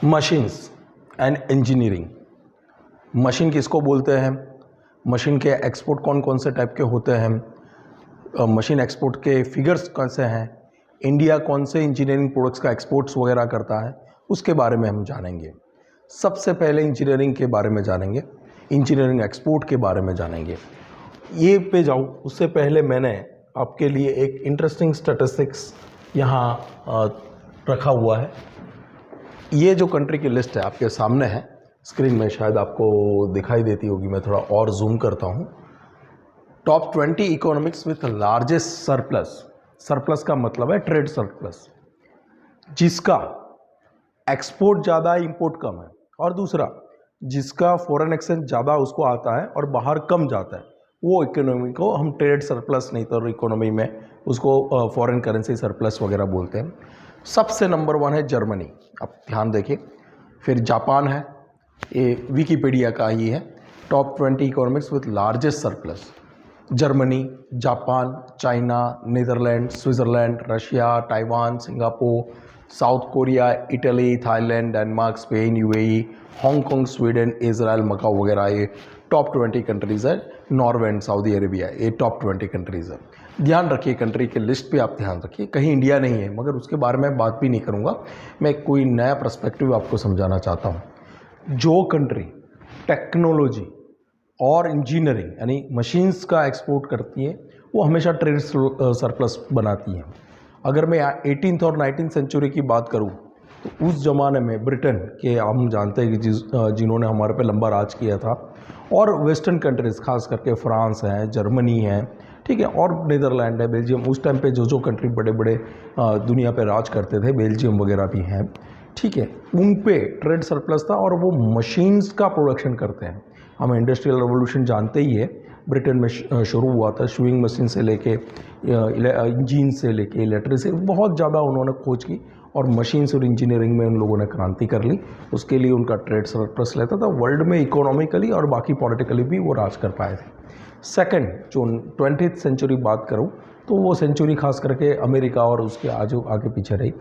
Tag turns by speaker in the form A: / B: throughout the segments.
A: Machines and engineering. Machine किसको बोलते हैं, मशीन के एक्सपोर्ट कौन कौन से टाइप के होते हैं, मशीन एक्सपोर्ट के फिगर्स कैसे हैं, इंडिया कौन से इंजीनियरिंग प्रोडक्ट्स का एक्सपोर्ट्स वगैरह करता है, उसके बारे में हम जानेंगे। सबसे पहले इंजीनियरिंग के बारे में जानेंगे, इंजीनियरिंग एक्सपोर्ट के बारे में जानेंगे। ये पे जाऊँ उससे पहले मैंने आपके लिए एक इंटरेस्टिंग स्टैटिस्टिक्स यहाँ रखा हुआ है। ये जो कंट्री की लिस्ट है आपके सामने है, स्क्रीन में शायद आपको दिखाई देती होगी, मैं थोड़ा और जूम करता हूँ। Top 20 economics with largest surplus. Surplus का मतलब है ट्रेड सरप्लस, जिसका एक्सपोर्ट ज़्यादा इंपोर्ट कम है, और दूसरा जिसका फॉरेन एक्सचेंज ज़्यादा उसको आता है और बाहर कम जाता है, वो इकोनॉमी को हम ट्रेड सरप्लस नहीं तो इकोनॉमी में उसको फॉरेन करेंसी सरप्लस वगैरह बोलते हैं। सबसे नंबर 1 है जर्मनी, आप ध्यान देखिए। फिर जापान है, ये विकीपीडिया का ही है, top 20 economics with largest surplus. Germany, Japan, China, Netherlands, Switzerland, Russia, Taiwan, Singapore, South Korea, Italy, Thailand, Denmark, Spain, UAE, Hong Kong, Sweden, Israel, Macao वगैरह ये टॉप 20 कंट्रीज़ है। नॉर्वे एंड सऊदी अरेबिया ये top 20 countries है। ध्यान रखिए, country के list पे आप ध्यान रखिए, कहीं इंडिया नहीं है, मगर उसके बारे में बात भी नहीं करूँगा, मैं कोई नया पर्सपेक्टिव आपको समझाना चाहता हूँ। जो कंट्री टेक्नोलॉजी और इंजीनियरिंग यानी मशीन्स का एक्सपोर्ट करती है, वो हमेशा ट्रेड सरप्लस बनाती है। अगर मैं 18th और 19th सेंचुरी की बात करूँ तो उस ज़माने में ब्रिटेन के, हम जानते हैं कि जिन्होंने हमारे पे लंबा राज किया था, और वेस्टर्न कंट्रीज़ खास करके फ्रांस है, जर्मनी है, ठीक है, और नीदरलैंड है, बेल्जियम, उस टाइम पे जो कंट्री बड़े बड़े दुनिया पे राज करते थे, बेल्जियम वगैरह भी हैं, ठीक है, उन पे ट्रेड सरप्लस था और वो मशीन्स का प्रोडक्शन करते हैं। हम इंडस्ट्रियल रेवोल्यूशन जानते ही है, ब्रिटेन में शुरू हुआ था, शूइंग मशीन से लेके इंजीन से लेके इलेक्ट्रिसिटी, बहुत ज़्यादा उन्होंने खोज की और मशीन्स और इंजीनियरिंग में उन लोगों ने क्रांति कर ली। उसके लिए उनका ट्रेड सरप्लस लेता था, वर्ल्ड में इकोनॉमिकली और बाकी पॉलिटिकली भी वो राज कर पाए थे। सेकंड, जो 20th सेंचुरी बात करूँ तो वो सेंचुरी खास करके अमेरिका और उसके आगे पीछे रही।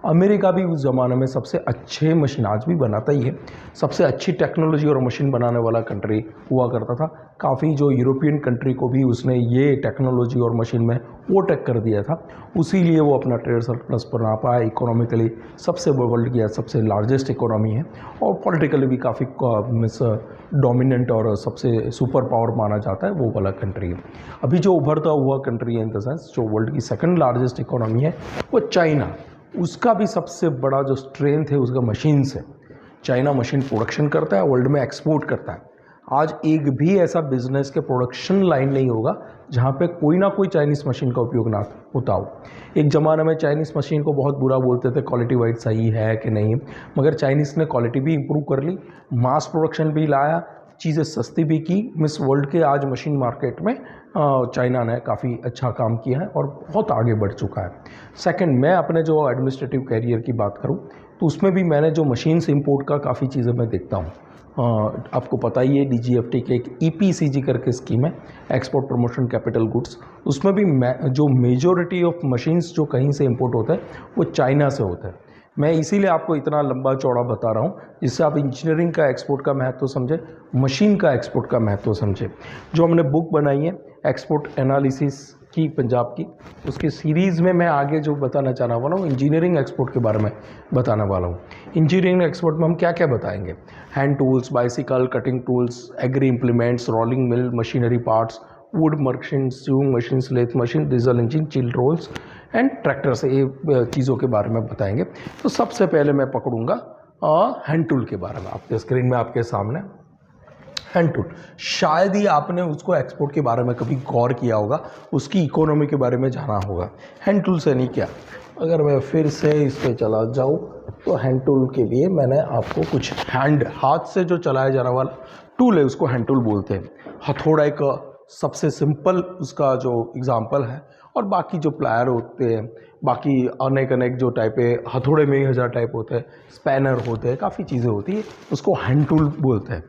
A: अमेरिका भी उस ज़माने में सबसे अच्छे मशीन, आज भी बनाता ही है, सबसे अच्छी टेक्नोलॉजी और मशीन बनाने वाला कंट्री हुआ करता था। काफ़ी जो यूरोपियन कंट्री को भी उसने ये टेक्नोलॉजी और मशीन में ओवरटेक कर दिया था, उसी लिए वो अपना ट्रेड सरप्लस बना पाया। इकोनॉमिकली सबसे वर्ल्ड की सबसे लार्जेस्ट इकोनॉमी है, और पॉलिटिकली भी काफ़ी डोमिनेंट और सबसे सुपर पावर माना जाता है, वो वाला कंट्री है। अभी जो उभरता हुआ कंट्री है, इन द सेंस जो वर्ल्ड की सेकंड लार्जेस्ट इकोनॉमी है, वो चाइना। उसका भी सबसे बड़ा जो स्ट्रेंथ है उसका मशीन से। चाइना मशीन प्रोडक्शन करता है, वर्ल्ड में एक्सपोर्ट करता है। आज एक भी ऐसा बिजनेस के प्रोडक्शन लाइन नहीं होगा जहाँ पे कोई ना कोई चाइनीज़ मशीन का उपयोग ना होता हो। एक ज़माने में चाइनीज़ मशीन को बहुत बुरा बोलते थे, क्वालिटी वाइज सही है कि नहीं, मगर चाइनीज़ ने क्वालिटी भी इंप्रूव कर ली, मास प्रोडक्शन भी लाया, चीज़ें सस्ती भी की। मिस वर्ल्ड के आज मशीन मार्केट में चाइना ने काफ़ी अच्छा काम किया है और बहुत आगे बढ़ चुका है। सेकंड, मैं अपने जो एडमिनिस्ट्रेटिव कैरियर की बात करूं तो उसमें भी मैंने जो मशीन्स इंपोर्ट का काफ़ी चीज़ें मैं देखता हूं। आपको पता ही है, DGFT के एक EPCG करके स्कीम है, एक्सपोर्ट प्रमोशन कैपिटल गुड्स, उसमें भी जो मेजॉरिटी ऑफ मशीन्स जो कहीं से इंपोर्ट होता है वो चाइना से होता है। मैं इसीलिए आपको इतना लंबा चौड़ा बता रहा हूँ, जिससे आप इंजीनियरिंग का एक्सपोर्ट का महत्व समझे, मशीन का एक्सपोर्ट का महत्व समझे। जो हमने बुक बनाई है एक्सपोर्ट एनालिसिस की, पंजाब की, उसकी सीरीज़ में मैं आगे जो बताना चाहने वाला हूँ, इंजीनियरिंग एक्सपोर्ट के बारे में बताने वाला हूँ। इंजीनियरिंग एक्सपोर्ट में हम क्या क्या बताएंगे, hand tools, bicycle, cutting tools, agri implements, rolling mill, machinery parts, wood machine, sewing machine, lathe machine, diesel engine, chill rolls and tractor से, ये चीज़ों के बारे में बताएंगे। तो सबसे पहले मैं पकड़ूंगा हैंड टूल के बारे में। आपके स्क्रीन में आपके सामने हैंड टूल, शायद ही आपने उसको एक्सपोर्ट के बारे में कभी गौर किया होगा, उसकी इकोनॉमी के बारे में जाना होगा। हैंड टूल से नहीं क्या, अगर मैं फिर से इस पर चला जाऊँ तो हैंड टूल के लिए मैंने आपको कुछ हाथ से जो चलाया जाने वाला टूल है उसको हैंड टूल बोलते हैं। हथौड़ा एक सबसे सिंपल उसका जो एग्जाम्पल है, और बाकी जो प्लायर होते हैं, बाकी अनेक जो टाइप है, हथौड़े में ही 1000 टाइप होते हैं, स्पैनर होते हैं, काफ़ी चीज़ें होती है, उसको हैंड टूल बोलते हैं।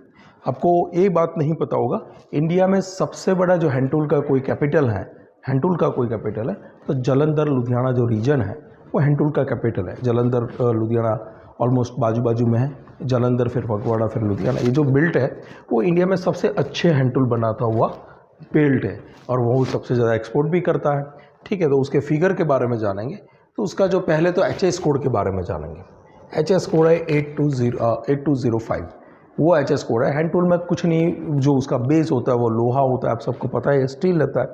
A: आपको ये बात नहीं पता होगा, इंडिया में सबसे बड़ा जो हैंड टूल का कोई कैपिटल है, हैंड टूल का कोई कैपिटल है तो जलंधर लुधियाना जो रीजन है वो हैंड टूल का कैपिटल है। जलंधर लुधियाना ऑलमोस्ट बाजू बाजू में है, जालंधर फिर फगवाड़ा फिर लुधियाना। ये जो बेल्ट है वो इंडिया में सबसे अच्छे हैंड टूल बनाता हुआ बेल्ट है और वो सबसे ज़्यादा एक्सपोर्ट भी करता है। ठीक है, तो उसके फिगर के बारे में जानेंगे। तो उसका जो पहले तो HS कोड के बारे में जानेंगे। HS कोड है 8205, वो HS कोड है। हैंड टूल में कुछ नहीं, जो उसका बेस होता है वो लोहा होता है, आप सबको पता है। स्टील रहता है,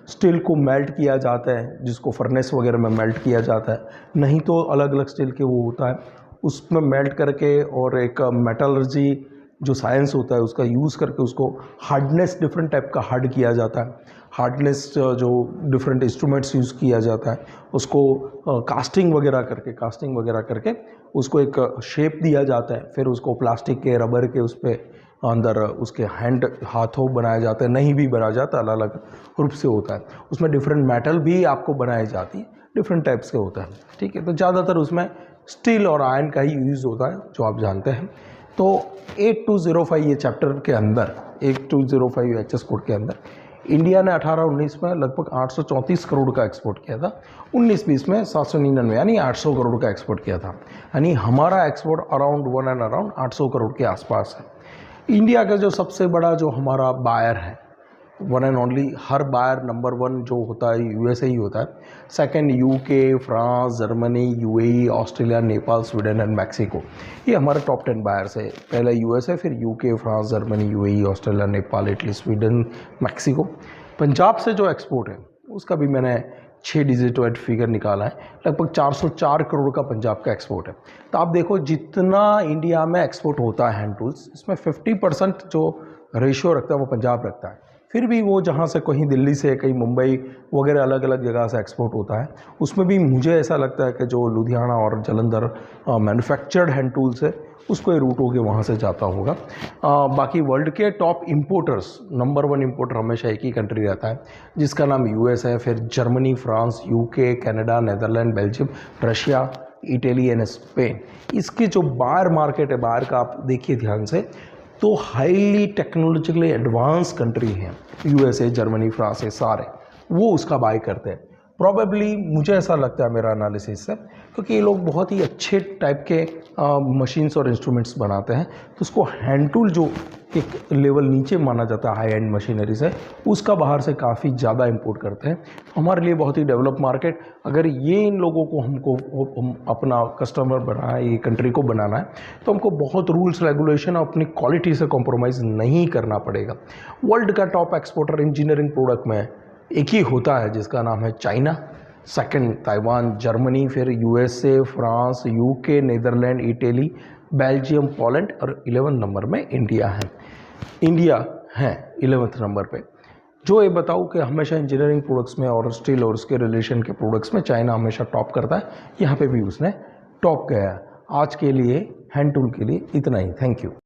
A: स्टील को मेल्ट किया जाता है, जिसको फर्नेस वगैरह में मेल्ट किया जाता है, नहीं तो अलग अलग स्टील के वो होता है, उसमें मेल्ट करके और एक मेटलर्जी जो साइंस होता है उसका यूज़ करके उसको हार्डनेस डिफरेंट टाइप का हार्ड किया जाता है। हार्डनेस जो डिफरेंट इंस्ट्रूमेंट्स यूज़ किया जाता है उसको कास्टिंग वगैरह करके उसको एक शेप दिया जाता है। फिर उसको प्लास्टिक के, रबर के उस पर अंदर उसके हाथों बनाए जाते हैं, नहीं भी बनाया जाता, अलग अलग रूप से होता है। उसमें डिफरेंट मेटल भी आपको बनाई जाती है, डिफरेंट टाइप्स के होता है। ठीक है, तो ज़्यादातर उसमें स्टील और आयरन का ही यूज़ होता है, जो आप जानते हैं। तो 8205 ये चैप्टर के अंदर, 8205 HS कोड के अंदर इंडिया ने 18-19 में लगभग 834 करोड़ का एक्सपोर्ट किया था, 19-20 में 799 यानी 800 करोड़ का एक्सपोर्ट किया था। यानी हमारा एक्सपोर्ट अराउंड 800 करोड़ के आसपास है। इंडिया का जो सबसे बड़ा जो हमारा बायर है, वन एंड ओनली, हर बायर नंबर 1 जो होता है USA ही होता है। Second UK, France, Germany, UAE, Australia, Nepal, Sweden and Mexico, ये हमारे टॉप 10 बायर्स है। पहले USA, फिर UK, France, Germany, UAE, Australia, Nepal, Italy, Sweden, Mexico. Punjab से जो एक्सपोर्ट है उसका भी मैंने 6 डिजिट फिगर निकाला है, लगभग 404 करोड़ का पंजाब का एक्सपोर्ट है। तो आप देखो जितना इंडिया में एक्सपोर्ट होता है हैंड टूल्स, इसमें 50% जो रेशियो रखता है वो पंजाब रखता है। फिर भी वो जहाँ से कहीं दिल्ली से, कहीं मुंबई वगैरह अलग अलग जगह से एक्सपोर्ट होता है, उसमें भी मुझे ऐसा लगता है कि जो लुधियाना और जालंधर मैन्युफैक्चर्ड हैंड टूल्स है उसको ये रूट होके वहाँ से जाता होगा। बाकी वर्ल्ड के टॉप इंपोर्टर्स, नंबर 1 इंपोर्टर हमेशा एक ही कंट्री रहता है जिसका नाम US है, फिर Germany, France, UK, Canada, Netherland, Belgium, Russia, Italy and Spain. इसकी जो बाहर मार्केट है, बाहर का आप देखिए ध्यान से, तो हाईली टेक्नोलॉजिकली एडवांस कंट्री हैं, USA, जर्मनी, फ्रांस, ये सारे वो उसका बाय करते हैं। प्रॉबेबली मुझे ऐसा लगता है मेरा एनालिसिस से, क्योंकि ये लोग बहुत ही अच्छे टाइप के मशीन्स और इंस्ट्रूमेंट्स बनाते हैं, तो उसको हैंड टूल जो एक लेवल नीचे माना जाता है हाई एंड मशीनरी से, उसका बाहर से काफ़ी ज़्यादा इंपोर्ट करते हैं। हमारे लिए बहुत ही डेवलप मार्केट, अगर ये इन लोगों को हमको अपना कस्टमर बनाना है, ये कंट्री को बनाना है, तो हमको बहुत रूल्स रेगुलेशन और अपनी क्वालिटी से कॉम्प्रोमाइज़ नहीं करना पड़ेगा। वर्ल्ड का टॉप एक्सपोर्टर इंजीनियरिंग प्रोडक्ट में एक ही होता है जिसका नाम है चाइना, सेकंड ताइवान, जर्मनी, फिर USA, France, UK, Netherland, Italy, Belgium, Poland, और 11 नंबर में इंडिया है। इंडिया है 11th नंबर पे। जो ये बताऊँ कि हमेशा इंजीनियरिंग प्रोडक्ट्स में और स्टील और उसके रिलेशन के प्रोडक्ट्स में चाइना हमेशा टॉप करता है, यहाँ पे भी उसने टॉप गया है। आज के लिए हैंड टूल के लिए इतना ही। Thank you.